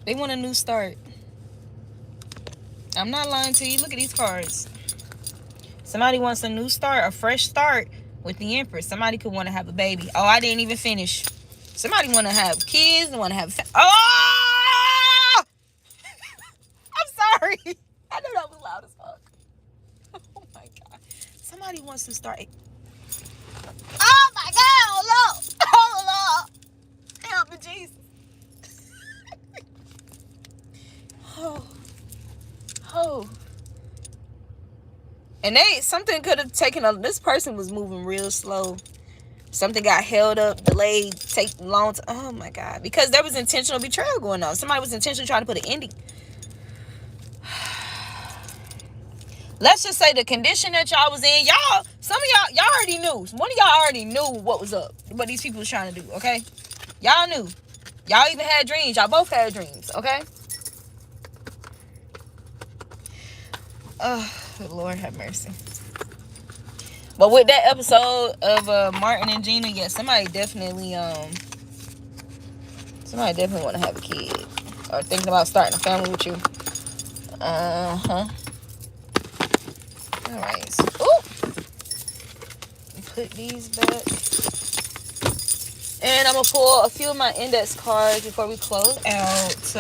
They want a new start. I'm not lying to you. Look at these cards. Somebody wants a new start, a fresh start with the Empress. Somebody could want to have a baby. Oh, I didn't even finish. Somebody want to have kids. Want to have... Oh! I'm sorry. I know that was loud as fuck. Oh, my God. Somebody wants to start... Oh, my God. Oh, Lord. Oh, Lord. Help me, Jesus. Oh. And something could have taken this person was moving real slow. Something got held up, delayed, take long time. Oh my God. Because there was intentional betrayal going on. Somebody was intentionally trying to put an ending. Let's just say the condition that y'all was in, some of y'all already knew. One of y'all already knew what was up, what these people was trying to do, okay? Y'all knew. Y'all even had dreams. Y'all both had dreams, okay? Oh, Lord have mercy. But with that episode of Martin and Gina, yeah, somebody definitely want to have a kid or thinking about starting a family with you. All right. So, put these back, and I'm gonna pull a few of my index cards before we close out.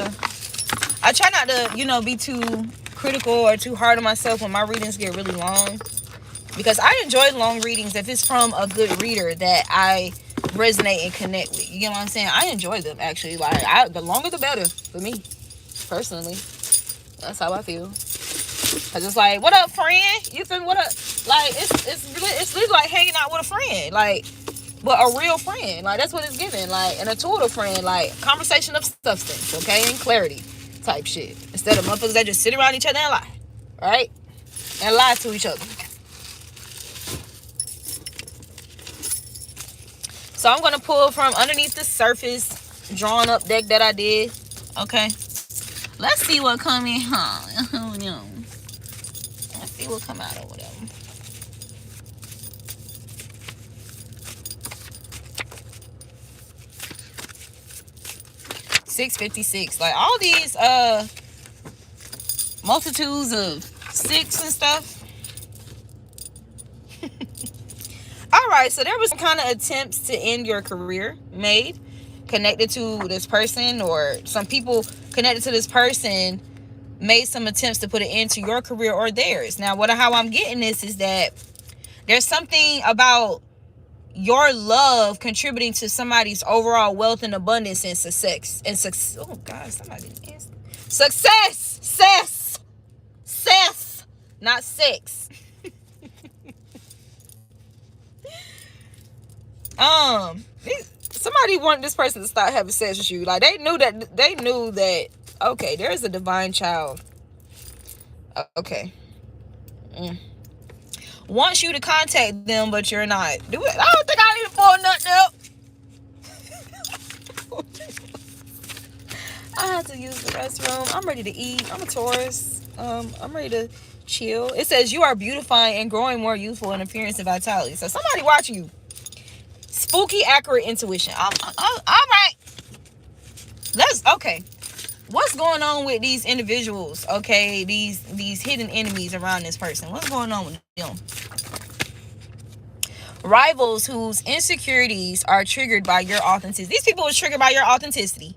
I try not to, be too critical or too hard on myself when my readings get really long, because I enjoy long readings if it's from a good reader that I resonate and connect with. You get what I'm saying? I enjoy them, actually. Like, the longer the better for me, personally. That's how I feel. Cause it's like, what up, friend? You feel me? What up? Like, it's really like hanging out with a friend, like, but a real friend. Like, that's what it's giving. Like, an intuitive friend, like conversation of substance, okay, and clarity type shit. Instead of motherfuckers that just sit around each other and lie, right? And lie to each other. So I'm going to pull from underneath the surface drawn up deck that I did. Okay. Let's see what come in. Let's see what come out over there. $6.56. Like all these multitudes of 6 and stuff. All right, so there was some kind of attempts to end your career made connected to this person, or some people connected to this person made some attempts to put an end to your career or theirs. Now, how I'm getting this is that there's something about your love contributing to somebody's overall wealth and abundance and success. Oh God, somebody didn't answer. Success, not sex. Somebody wanted this person to stop having sex with you. Like they knew that. Okay, there's a divine child. Okay. Wants you to contact them, but you're not. I don't think I need to pull nothing up. I have to use the restroom. I'm ready to eat. I'm a Taurus. I'm ready to chill. It says you are beautifying and growing more youthful in appearance and vitality. So somebody watching you. Spooky, accurate intuition. All right. Okay. What's going on with these individuals? Okay, these hidden enemies around this person. What's going on with them? Rivals whose insecurities are triggered by your authenticity. These people are triggered by your authenticity,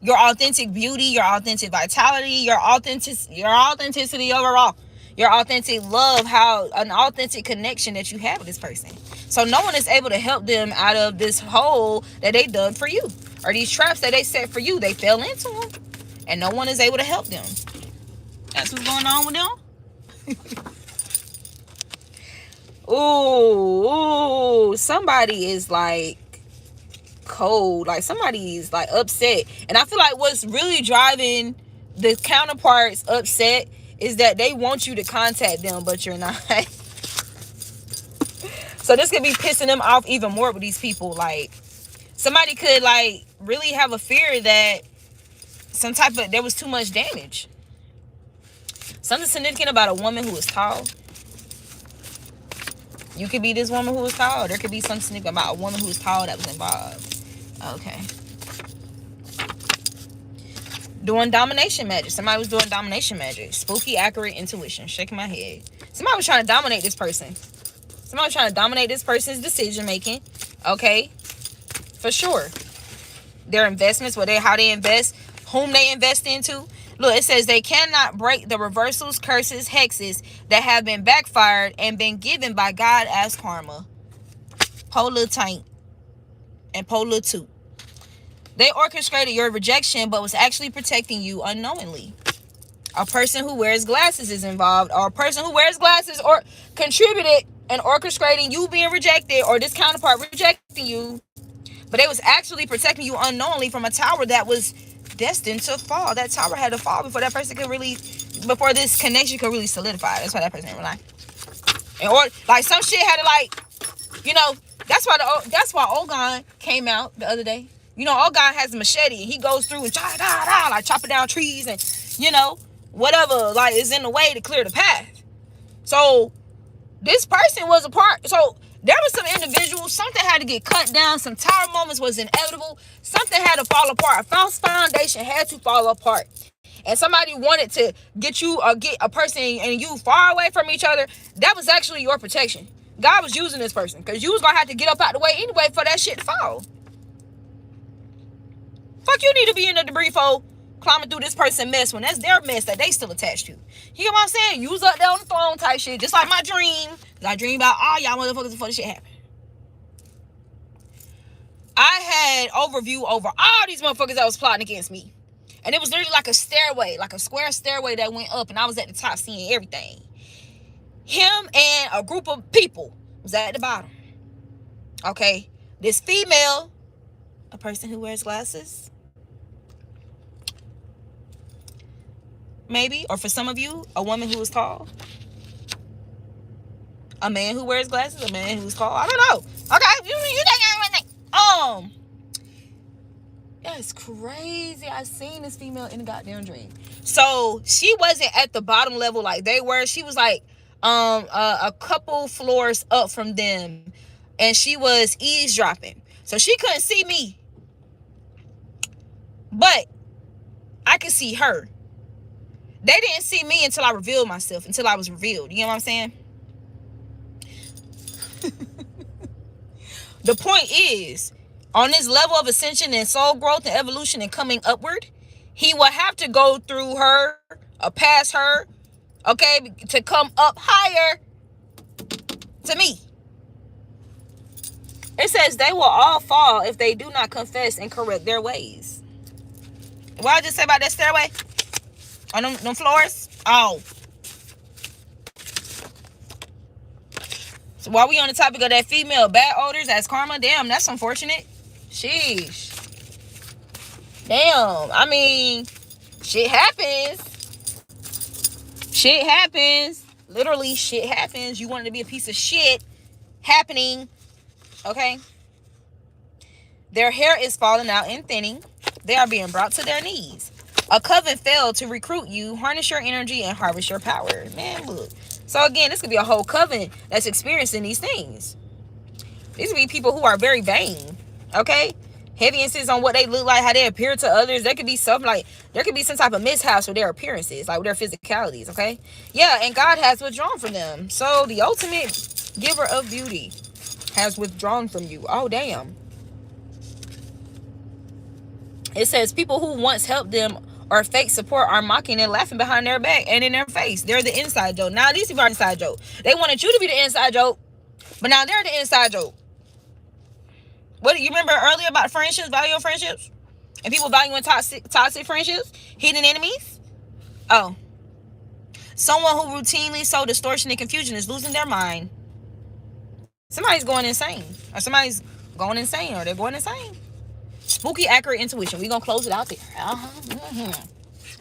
your authentic beauty, your authentic vitality, your authenticity overall, your authentic love, how an authentic connection that you have with this person. So no one is able to help them out of this hole that they dug for you, or these traps that they set for you. They fell into them, and no one is able to help them. That's what's going on with them. Ooh, somebody is like cold. Like somebody is like upset. And I feel like what's really driving the counterparts upset is that they want you to contact them, but you're not. So this could be pissing them off even more with these people. Like somebody could like really have a fear that there was too much damage. Something significant about a woman who is tall. You could be this woman who is tall. There could be something significant about a woman who is tall that was involved. Okay. Doing domination magic. Somebody was doing domination magic. Spooky, accurate intuition. Shaking my head. Somebody was trying to dominate this person. Somebody was trying to dominate this person's decision making. Okay. For sure. Their investments, how they invest, whom they invest into. Look, it says they cannot break the reversals, curses, hexes that have been backfired and been given by God as karma. Polar tank and polar 2. They orchestrated your rejection, but was actually protecting you unknowingly. A person who wears glasses is involved, or a person who wears glasses or contributed and orchestrating you being rejected, or this counterpart rejecting you, but it was actually protecting you unknowingly from a tower that was destined to fall. That tower had to fall before that person before this connection could really solidify. That's why that person didn't rely. Or like some shit had to that's why Ogon came out the other day. Ogon has a machete and he goes through and like chopping down trees and whatever like is in the way to clear the path. So this person was a part. So there was some individuals, something had to get cut down. Some tower moments was inevitable. Something had to fall apart. A false foundation had to fall apart. And somebody wanted to get you or get a person and you far away from each other. That was actually your protection. God was using this person because you was going to have to get up out the way anyway for that shit to fall. Fuck, you need to be in the debris fold climbing through this person's mess when that's their mess that they still attached to. You know what I'm saying? You was up there on the throne type shit, just like my dream. I dream about all y'all motherfuckers before this shit happened. I had overview over all these motherfuckers that was plotting against me. And it was literally like a stairway, like a square stairway that went up, and I was at the top seeing everything. Him and a group of people was at the bottom. Okay? This female, a person who wears glasses, maybe, or for some of you, a woman who is tall, a man who wears glasses, a man who's tall. I don't know. Okay, you think everything. That's crazy. I seen this female in a goddamn dream. So she wasn't at the bottom level like they were. She was like a couple floors up from them, and she was eavesdropping. So she couldn't see me, but I could see her. They didn't see me until I revealed myself, until I was revealed. You know what I'm saying? The point is, on this level of ascension and soul growth and evolution and coming upward, he will have to go through her or past her, okay, to come up higher to me. It says they will all fall if they do not confess and correct their ways. What I just say about that stairway? On them floors? Oh. So while we on the topic of that female bad odors as karma, damn, that's unfortunate. Sheesh. Damn. I mean, shit happens. Shit happens. Literally, shit happens. You want it to be a piece of shit happening. Okay? Their hair is falling out and thinning. They are being brought to their knees. A coven failed to recruit you, harness your energy, and harvest your power. Man, look. So again, this could be a whole coven that's experiencing these things. These could be people who are very vain. Okay? Heavy emphasis on what they look like, how they appear to others. There could be something like, there could be some type of mishaps with their appearances, like with their physicalities, okay? Yeah, and God has withdrawn from them. So the ultimate giver of beauty has withdrawn from you. Oh, damn. It says people who once helped them or fake support are mocking and laughing behind their back and in their face. They're the inside joke. Now these people are inside joke. They wanted you to be the inside joke, but now they're the inside joke. What you remember earlier about friendships, value of friendships, and people valuing toxic friendships, hidden enemies? Oh, someone who routinely sow distortion and confusion is losing their mind. Somebody's going insane, or somebody's going insane, or they're going insane. Spooky, accurate intuition. We're gonna close it out there.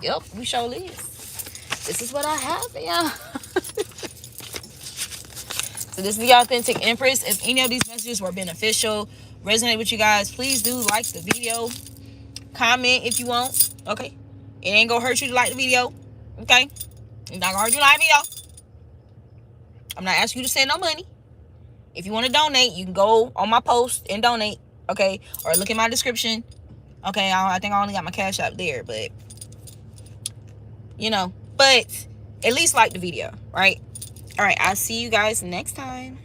Yep, we sure is. This is what I have for y'all. So this is the Authentic Empress. If any of these messages were beneficial, resonate with you guys, please do like the video, comment if you want. Okay, it ain't gonna hurt you to like the video. Okay, it's not gonna hurt you to like the video. I'm not asking you to send no money. If you want to donate, you can go on my post and donate. Okay, or look in my description. Okay, I think I only got my CashApp there, but you know, but at least like the video, right? All right, I'll see you guys next time.